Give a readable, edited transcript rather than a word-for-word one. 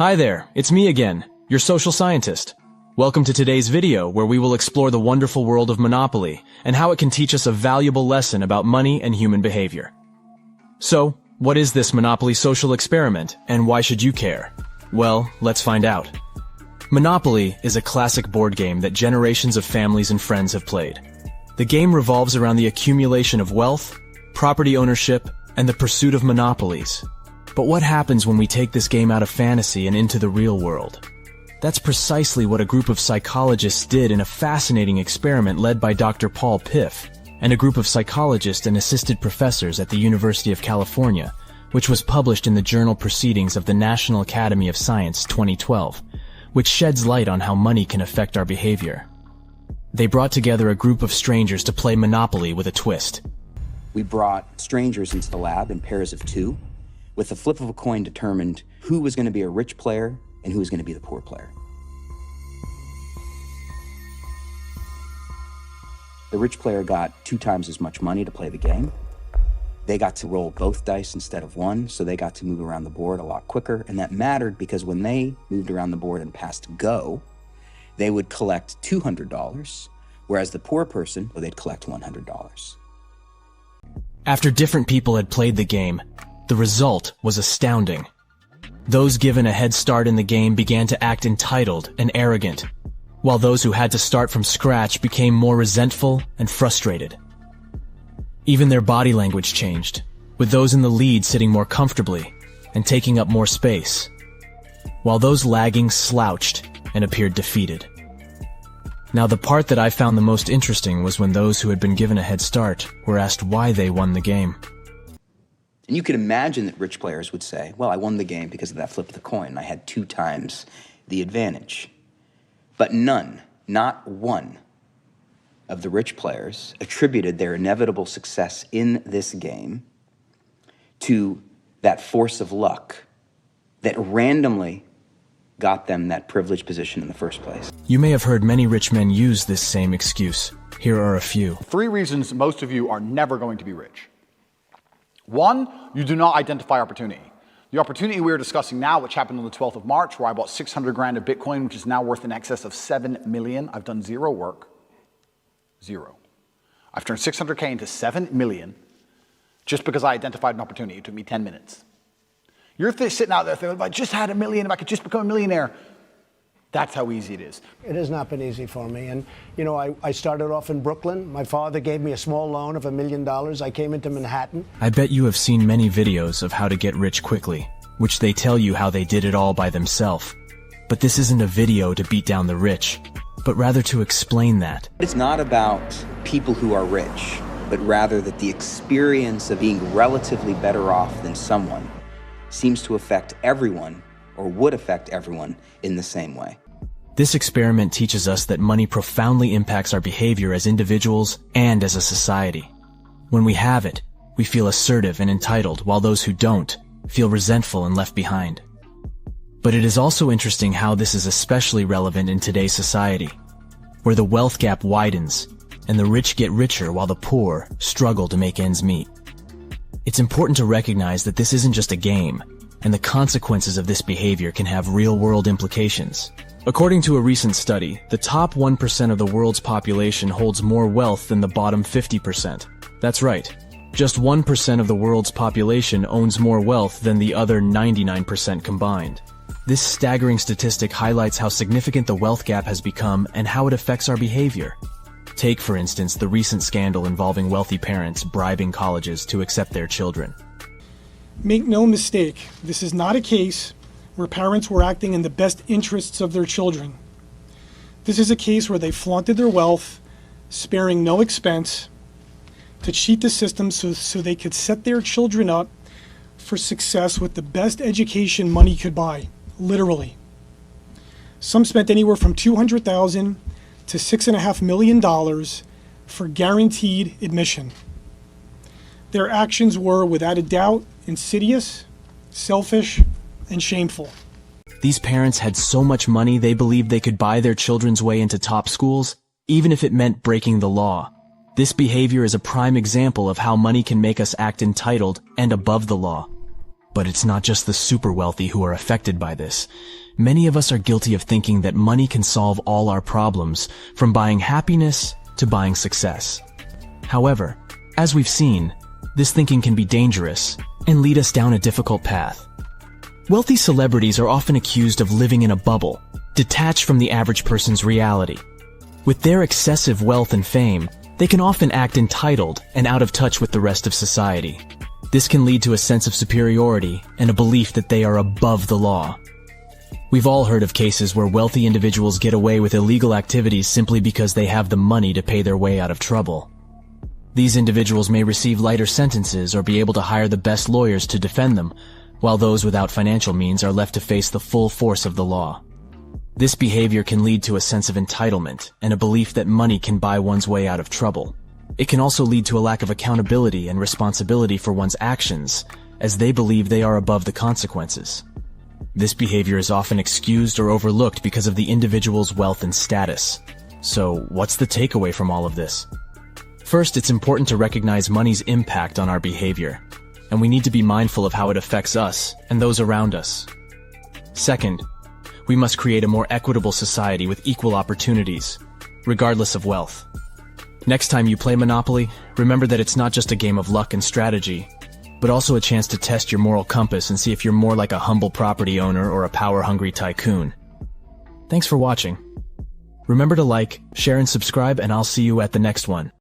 Hi there, it's me again, your social scientist. Welcome to today's video where we will explore the wonderful world of Monopoly and how it can teach us a valuable lesson about money and human behavior. So, what is this Monopoly social experiment and why should you care? Well, let's find out. Monopoly is a classic board game that generations of families and friends have played. The game revolves around the accumulation of wealth, property ownership, and the pursuit of monopolies. But what happens when we take this game out of fantasy and into the real world? That's precisely what a group of psychologists did in a fascinating experiment led by Dr. Paul Piff and a group of psychologists and assisted professors at the University of California, which was published in the journal Proceedings of the National Academy of Science 2012, which sheds light on how money can affect our behavior. They brought together a group of strangers to play Monopoly with a twist. We brought strangers into the lab in pairs of two. With the flip of a coin determined who was going to be a rich player and who was going to be the poor player. The rich player got 2 times as much money to play the game. They got to roll both dice instead of one, so they got to move around the board a lot quicker, and that mattered because when they moved around the board and passed go, they would collect $200, whereas the poor person, they'd collect $100. After different people had played the game, the result was astounding. Those given a head start in the game began to act entitled and arrogant, while those who had to start from scratch became more resentful and frustrated. Even their body language changed, with those in the lead sitting more comfortably and taking up more space, while those lagging slouched and appeared defeated. Now, the part that I found the most interesting was when those who had been given a head start were asked why they won the game. And you could imagine that rich players would say, well, I won the game because of that flip of the coin. I had 2 times the advantage. But none, not one, of the rich players attributed their inevitable success in this game to that force of luck that randomly got them that privileged position in the first place. You may have heard many rich men use this same excuse. Here are a few. 3 reasons most of you are never going to be rich. 1, you do not identify opportunity. The opportunity we are discussing now, which happened on the 12th of March, where I bought 600 grand of Bitcoin, which is now worth in excess of 7 million. I've done 0 work. 0. I've turned 600K into 7 million just because I identified an opportunity. It took me 10 minutes. You're sitting out there thinking, if I just had $1 million, if I could just become a millionaire. That's how easy it is. It has not been easy for me. And, you know, I started off in Brooklyn. My father gave me a small loan of $1 million. I came into Manhattan. I bet you have seen many videos of how to get rich quickly, which they tell you how they did it all by themselves. But this isn't a video to beat down the rich, but rather to explain that. It's not about people who are rich, but rather that the experience of being relatively better off than someone seems to affect everyone, or would affect everyone, in the same way. This experiment teaches us that money profoundly impacts our behavior as individuals and as a society. When we have it, we feel assertive and entitled, while those who don't feel resentful and left behind. But it is also interesting how this is especially relevant in today's society, where the wealth gap widens and the rich get richer while the poor struggle to make ends meet. It's important to recognize that this isn't just a game, and the consequences of this behavior can have real-world implications. According to a recent study, the top 1% of the world's population holds more wealth than the bottom 50%. That's right. Just 1% of the world's population owns more wealth than the other 99% combined. This staggering statistic highlights how significant the wealth gap has become and how it affects our behavior. Take, for instance, the recent scandal involving wealthy parents bribing colleges to accept their children. Make no mistake, this is not a case where parents were acting in the best interests of their children. This is a case where they flaunted their wealth, sparing no expense, to cheat the system so they could set their children up for success with the best education money could buy, literally. Some spent anywhere from $200,000 to $6.5 million for guaranteed admission. Their actions were, without a doubt, insidious, selfish, and shameful. These parents had so much money they believed they could buy their children's way into top schools, even if it meant breaking the law. This behavior is a prime example of how money can make us act entitled and above the law. But it's not just the super wealthy who are affected by this. Many of us are guilty of thinking that money can solve all our problems, from buying happiness to buying success. However, as we've seen, this thinking can be dangerous and lead us down a difficult path. Wealthy celebrities are often accused of living in a bubble, detached from the average person's reality. With their excessive wealth and fame, they can often act entitled and out of touch with the rest of society. This can lead to a sense of superiority and a belief that they are above the law. We've all heard of cases where wealthy individuals get away with illegal activities simply because they have the money to pay their way out of trouble. These individuals may receive lighter sentences or be able to hire the best lawyers to defend them, while those without financial means are left to face the full force of the law. This behavior can lead to a sense of entitlement and a belief that money can buy one's way out of trouble. It can also lead to a lack of accountability and responsibility for one's actions, as they believe they are above the consequences. This behavior is often excused or overlooked because of the individual's wealth and status. So, what's the takeaway from all of this? First, it's important to recognize money's impact on our behavior, and we need to be mindful of how it affects us and those around us. Second, we must create a more equitable society with equal opportunities, regardless of wealth. Next time you play Monopoly, remember that it's not just a game of luck and strategy, but also a chance to test your moral compass and see if you're more like a humble property owner or a power-hungry tycoon. Thanks for watching. Remember to like, share, and subscribe, and I'll see you at the next one.